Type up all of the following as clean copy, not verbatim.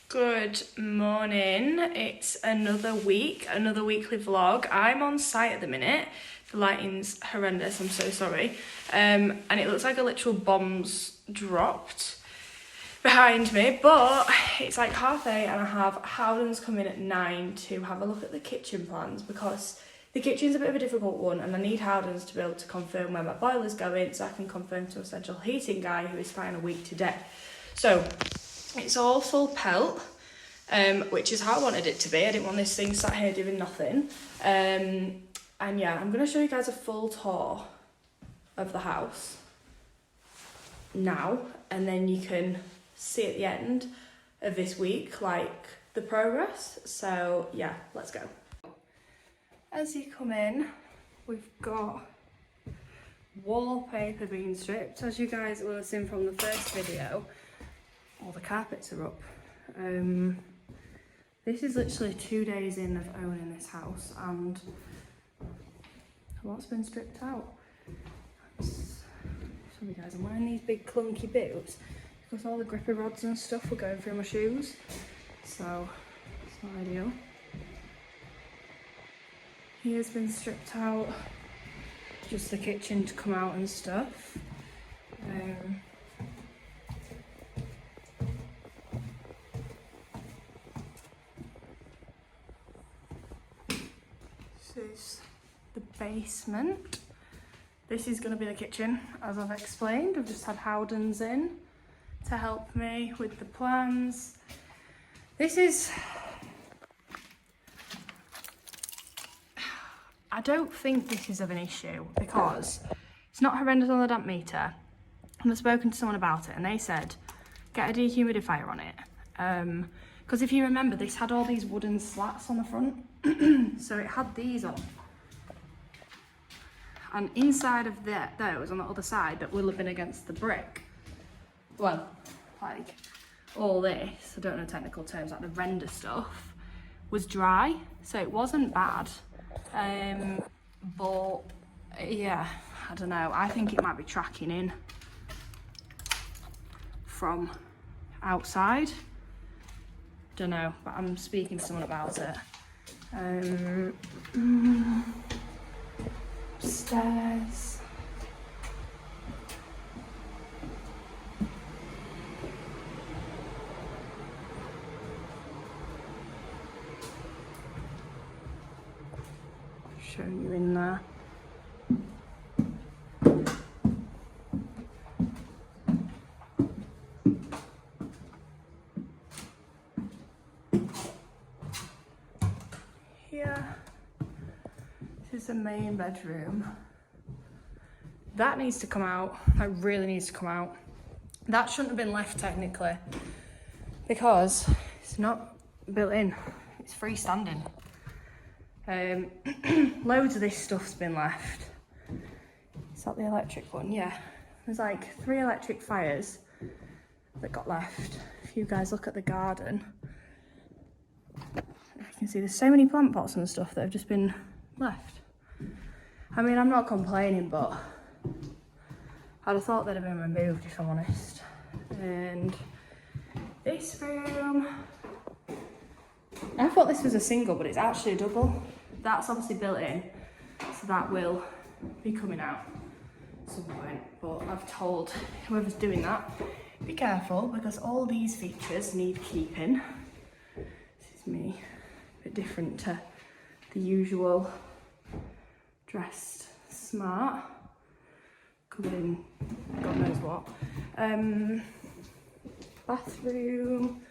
Good morning. It's another week, another weekly vlog. I'm on site at the minute. The lighting's horrendous, I'm so sorry. And it looks like a literal bomb's dropped behind me, but it's like 8:30 and I have Howden's come in at 9 to have a look at the kitchen plans because the kitchen's a bit of a difficult one and I need Howden's to be able to confirm where my boiler's going so I can confirm to a central heating guy who is starting a week today. So it's all full pelt, which is how I wanted it to be. I didn't want this thing sat here doing nothing. And yeah, I'm going to show you guys a full tour of the house now, and then you can see at the end of this week, like, the progress. So yeah, let's go. As you come in, we've got wallpaper being stripped. As you guys will have seen from the first video, all the carpets are up. This is literally 2 days in of owning this house and a lot's been stripped out. Sorry guys, I'm wearing these big clunky boots because all the gripper rods and stuff were going through my shoes, so it's not ideal. Here's been stripped out, just the kitchen to come out and stuff. This is the basement. This is going to be the kitchen, as I've explained. I've just had Howden's in to help me with the plans. This is... I don't think this is of an issue because it's not horrendous on the damp meter. And I've spoken to someone about it and they said, get a dehumidifier on it. Because if you remember, this had all these wooden slats on the front. So it had these on. And inside of those on the other side that will have been against the brick, well, like all this, I don't know technical terms, like the render stuff, was dry. So it wasn't bad. But yeah, I don't know. I think it might be tracking in from outside. Don't know, but I'm speaking to someone about it. Stairs. Showing you in there. Here, this is the main bedroom. That needs to come out. That really needs to come out. That shouldn't have been left technically because it's not built in. It's freestanding. Loads of this stuff's been left. Is that the electric one? Yeah. There's like 3 electric fires that got left. If you guys look at the garden, you can see there's so many plant pots and stuff that have just been left. I mean, I'm not complaining, but I'd have thought they'd have been removed if I'm honest. And this room, I thought this was a single, but it's actually a double. That's obviously built in, so that will be coming out at some point. But I've told whoever's doing that, be careful because all these features need keeping. This is me, a bit different to the usual dressed smart, covered in God knows what. Bathroom.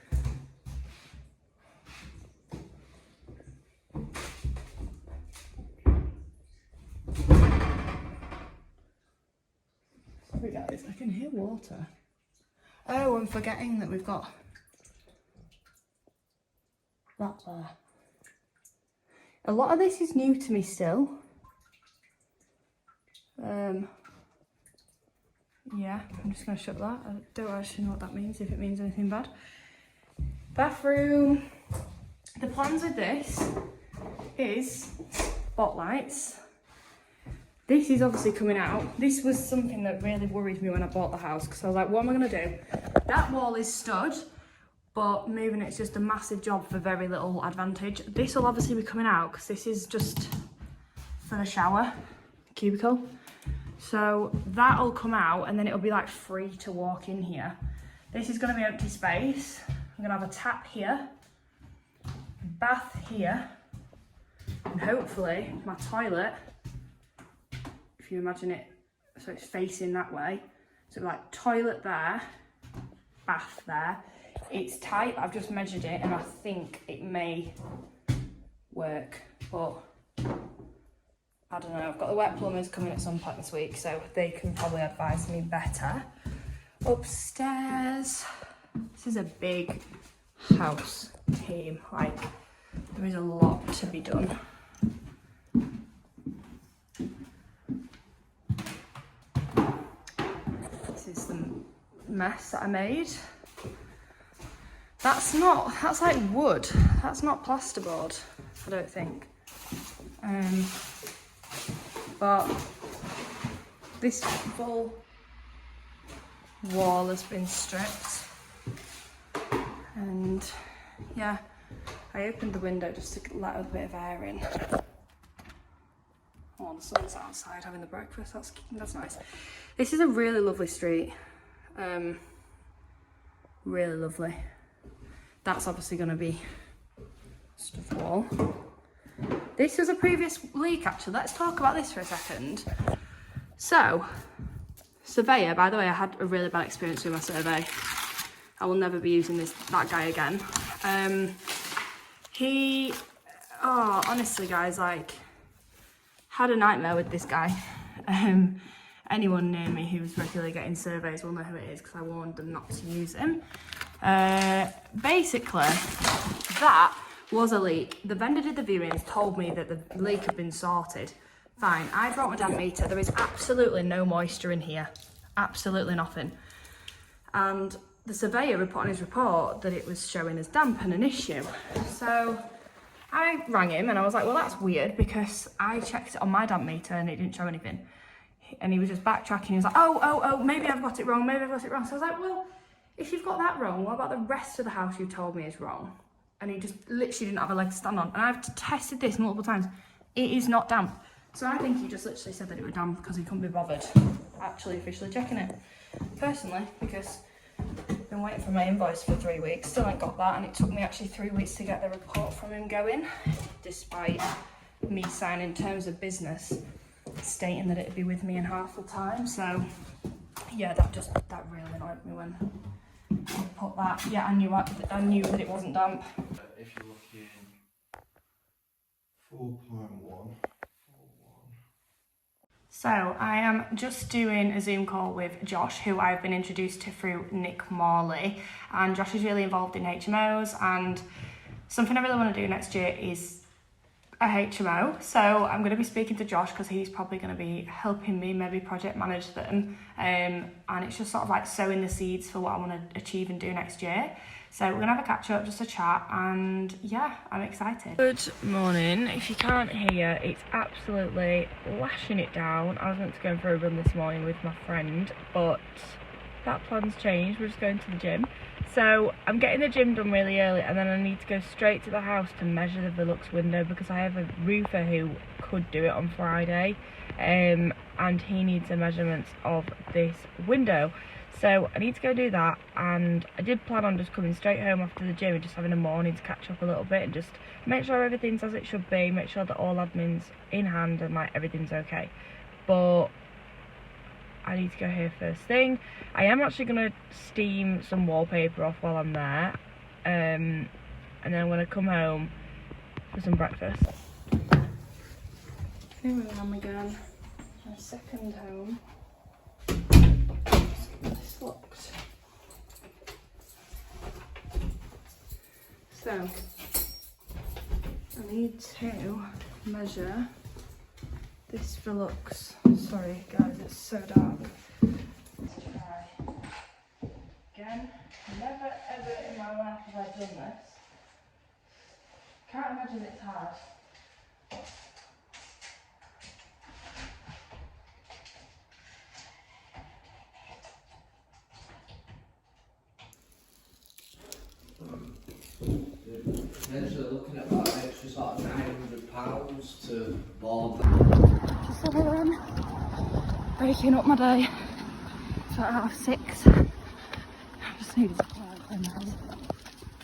Sorry guys, I can hear water. Oh, I'm forgetting that we've got that there. A lot of this is new to me still. Yeah, I'm just going to shut that. I don't actually know what that means, if it means anything bad. Bathroom. The plans with this is spotlights. This is obviously coming out. This was something that really worried me when I bought the house because I was like, what am I going to do? That wall is stud, but moving it's just a massive job for very little advantage. This will obviously be coming out because this is just for the shower cubicle. So that'll come out and then it'll be like free to walk in here. This is going to be empty space. I'm going to have a tap here, bath here, and hopefully my toilet, if you imagine it, so it's facing that way. So like toilet there, bath there. It's tight, I've just measured it and I think it may work, but I don't know. I've got the wet plumbers coming at some point this week, so they can probably advise me better. Upstairs, this is a big house team, like there is a lot to be done. This is the mess that I made. That's like wood, that's not plasterboard, I don't think. But this full wall has been stripped, and yeah, I opened the window just to let a bit of air in. Oh, the sun's outside having the breakfast, that's nice. This is a really lovely street, really lovely. That's obviously going to be stuff wall. This was a previous leak actually. Let's talk about this for a second. So, surveyor, by the way, I had a really bad experience with my survey. I will never be using that guy again. Honestly guys, like, had a nightmare with this guy. Anyone near me who's regularly getting surveys will know who it is because I warned them not to use him. Basically, that was a leak. The vendor did the viewings, told me that the leak had been sorted. Fine, I brought my damp meter. There is absolutely no moisture in here. Absolutely nothing. And the surveyor put on his report that it was showing as damp and an issue. So I rang him and I was like, well, that's weird because I checked it on my damp meter and it didn't show anything. And he was just backtracking. He was like, oh, maybe I've got it wrong. Maybe I've got it wrong. So I was like, well, if you've got that wrong, what about the rest of the house you told me is wrong? And he just literally didn't have a leg to stand on. And I've tested this multiple times. It is not damp. So I think he just literally said that it was damp because he couldn't be bothered actually officially checking it. Personally, because I've been waiting for my invoice for 3 weeks, still ain't got that, and it took me actually 3 weeks to get the report from him going, despite me signing terms of business stating that it'd be with me in half the time. So yeah, that really annoyed me when I put that. Yeah, I knew that it wasn't damp. If you're looking 4.1. So I am just doing a Zoom call with Josh, who I've been introduced to through Nick Morley, and Josh is really involved in HMOs, and something I really want to do next year is a HMO. So I'm going to be speaking to Josh because he's probably going to be helping me maybe project manage them, and it's just sort of like sowing the seeds for what I want to achieve and do next year. So we're going to have a catch up, just a chat, and yeah, I'm excited. Good morning. If you can't hear, it's absolutely lashing it down. I was meant to go for a run this morning with my friend, but that plan's changed. We're just going to the gym. So I'm getting the gym done really early, and then I need to go straight to the house to measure the Velux window because I have a roofer who could do it on Friday, and he needs the measurements of this window. So I need to go do that, and I did plan on just coming straight home after the gym and just having a morning to catch up a little bit and just make sure everything's as it should be, make sure that all admin's in hand and like everything's okay. But I need to go here first thing. I am actually going to steam some wallpaper off while I'm there, and then I'm going to come home for some breakfast. Here I am again, my second home. This locked. So I need to measure this Velux. Sorry guys, it's so dark. Let's try again. Never ever in my life have I done this. Can't imagine it's hard. Potentially looking at about an extra sort of £900 to board. Just a little in, breaking up my day. It's about 6:30. I just needed to quiet now.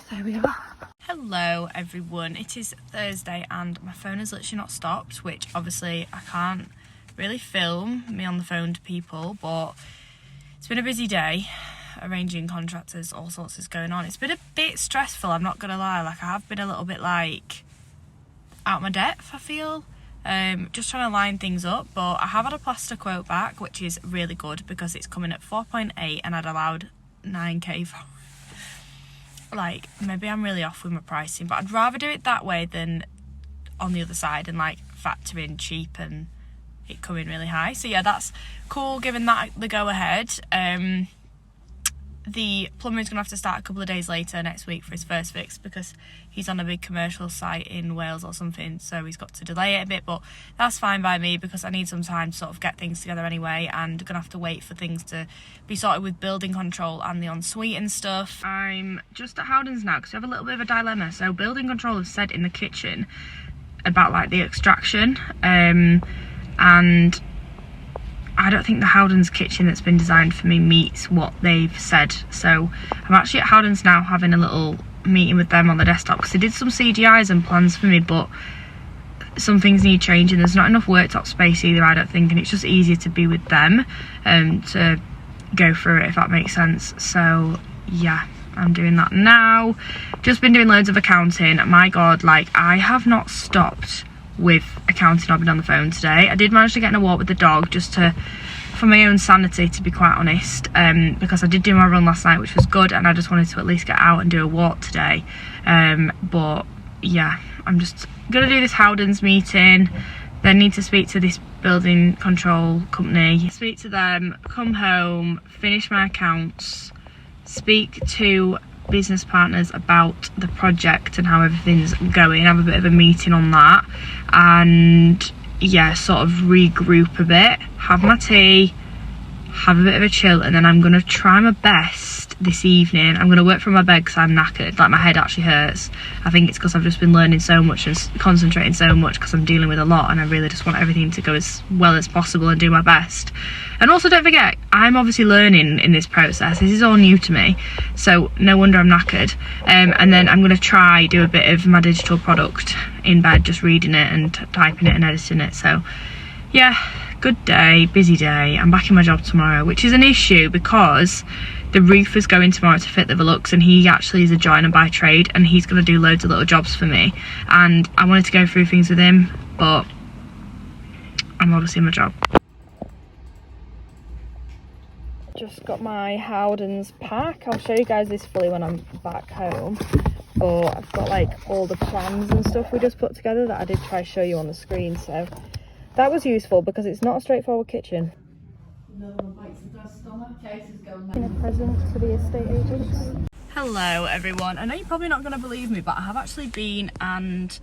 So there we are. Hello everyone, it is Thursday and my phone has literally not stopped, which obviously I can't really film me on the phone to people, but it's been a busy day, arranging contractors, all sorts is going on. It's been a bit stressful, I'm not gonna lie. Like, I have been a little bit like out my depth, I feel. Just trying to line things up, but I have had a plaster quote back, which is really good because it's coming at 4.8 and I'd allowed 9k for it. Like, maybe I'm really off with my pricing, but I'd rather do it that way than on the other side and like factor in cheap and it coming really high. So yeah, that's cool, giving that the go ahead. The plumber's gonna have to start a couple of days later next week for his first fix because he's on a big commercial site in Wales or something, so he's got to delay it a bit, but that's fine by me because I need some time to sort of get things together anyway, and gonna have to wait for things to be sorted with building control and the ensuite and stuff. I'm just at Howden's now because I have a little bit of a dilemma. So building control have said in the kitchen about like the extraction, and I don't think the Howden's kitchen that's been designed for me meets what they've said. So I'm actually at Howden's now having a little meeting with them on the desktop because they did some CGIs and plans for me, but some things need changing. There's not enough worktop space either, I don't think, and it's just easier to be with them to go through it, if that makes sense. So yeah, I'm doing that now. Just been doing loads of accounting. My God, like, I have not stopped with accounting. I've been on the phone today. I did manage to get in a walk with the dog just for my own sanity, to be quite honest, because I did do my run last night, which was good, and I just wanted to at least get out and do a walk today. But yeah, I'm just gonna do this Howden's meeting, then need to speak to this building control company, speak to them, come home, finish my accounts, speak to business partners about the project and how everything's going, have a bit of a meeting on that, and yeah, sort of regroup a bit, have my tea, have a bit of a chill, and then I'm gonna try my best this evening. I'm gonna work from my bed because I'm knackered, like my head actually hurts. I think it's because I've just been learning so much and concentrating so much because I'm dealing with a lot, and I really just want everything to go as well as possible and do my best. And also, don't forget, I'm obviously learning in this process. This is all new to me, so no wonder I'm knackered. And then I'm gonna try do a bit of my digital product in bed, just reading it and typing it and editing it. So yeah, good day, busy day. I'm back in my job tomorrow, which is an issue because the roofer's going tomorrow to fit the Velux, and he actually is a joiner by trade, and he's going to do loads of little jobs for me, and I wanted to go through things with him, but I'm obviously in my job. Just got my Howden's pack. I'll show you guys this fully when I'm back home, but I've got like all the plans and stuff we just put together that I did try to show you on the screen, so that was useful because it's not a straightforward kitchen. In a present to the estate agents. Hello everyone. I know you're probably not going to believe me, but I have actually been and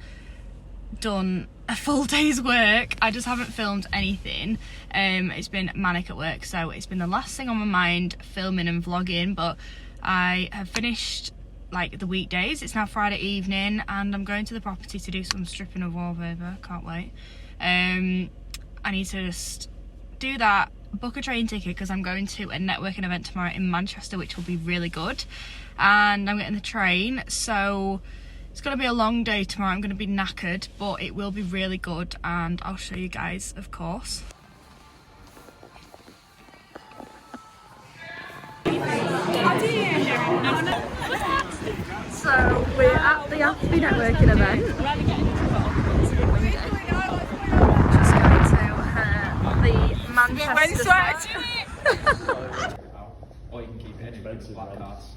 done a full day's work. I just haven't filmed anything. It's been manic at work, so it's been the last thing on my mind, filming and vlogging, but I have finished like the weekdays. It's now Friday evening and I'm going to the property to do some stripping of wallpaper. Can't wait. I need to just do that, book a train ticket because I'm going to a networking event tomorrow in Manchester, which will be really good, and I'm getting the train, so it's going to be a long day tomorrow. I'm going to be knackered, but it will be really good, and I'll show you guys, of course. So we're at the AFPI networking event. The Manchester Or you can keep it anyway, black cards.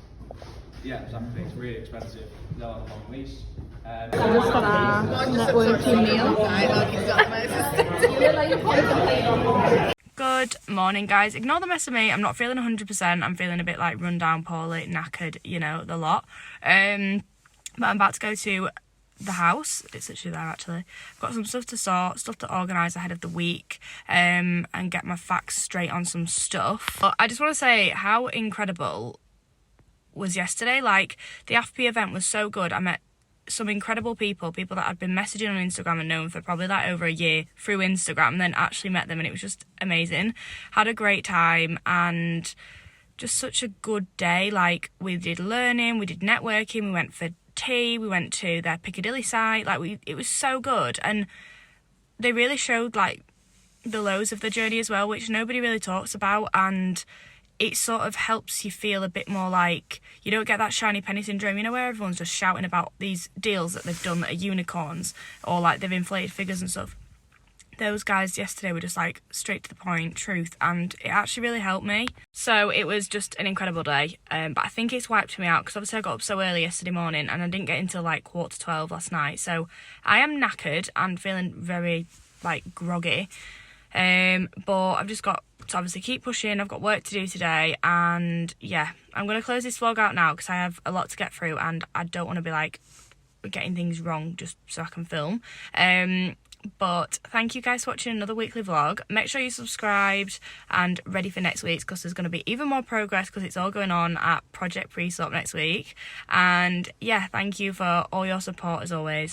Yeah, exactly. It's really expensive. They'll have a long lease. Just got our networking meal. Good morning, guys. Ignore the mess of me. I'm not feeling 100%. I'm feeling a bit like run down, poorly, knackered, you know, the lot. But I'm about to go to the house. It's literally there actually. I've got some stuff to sort, stuff to organise ahead of the week, and get my facts straight on some stuff. But I just want to say how incredible was yesterday. Like, the AFPI event was so good. I met some incredible people that I'd been messaging on Instagram and known for probably like over a year through Instagram, and then actually met them, and it was just amazing. Had a great time and just such a good day. Like, we did learning, we did networking, we went for tea, we went to their Piccadilly site. Like, it was so good, and they really showed like the lows of the journey as well, which nobody really talks about, and it sort of helps you feel a bit more like you don't get that shiny penny syndrome, you know, where everyone's just shouting about these deals that they've done that are unicorns, or like they've inflated figures and stuff. Those guys yesterday were just like straight to the point, truth, and it actually really helped me. So it was just an incredible day, but I think it's wiped me out because obviously I got up so early yesterday morning and I didn't get until like 11:45 last night, so I am knackered and feeling very like groggy, but I've just got to obviously keep pushing. I've got work to do today, and yeah, I'm going to close this vlog out now because I have a lot to get through and I don't want to be like getting things wrong just so I can film. But thank you guys for watching another weekly vlog. Make sure you're subscribed and ready for next week's, because there's going to be even more progress because it's all going on at Project Pre-Sort next week. And yeah, thank you for all your support as always.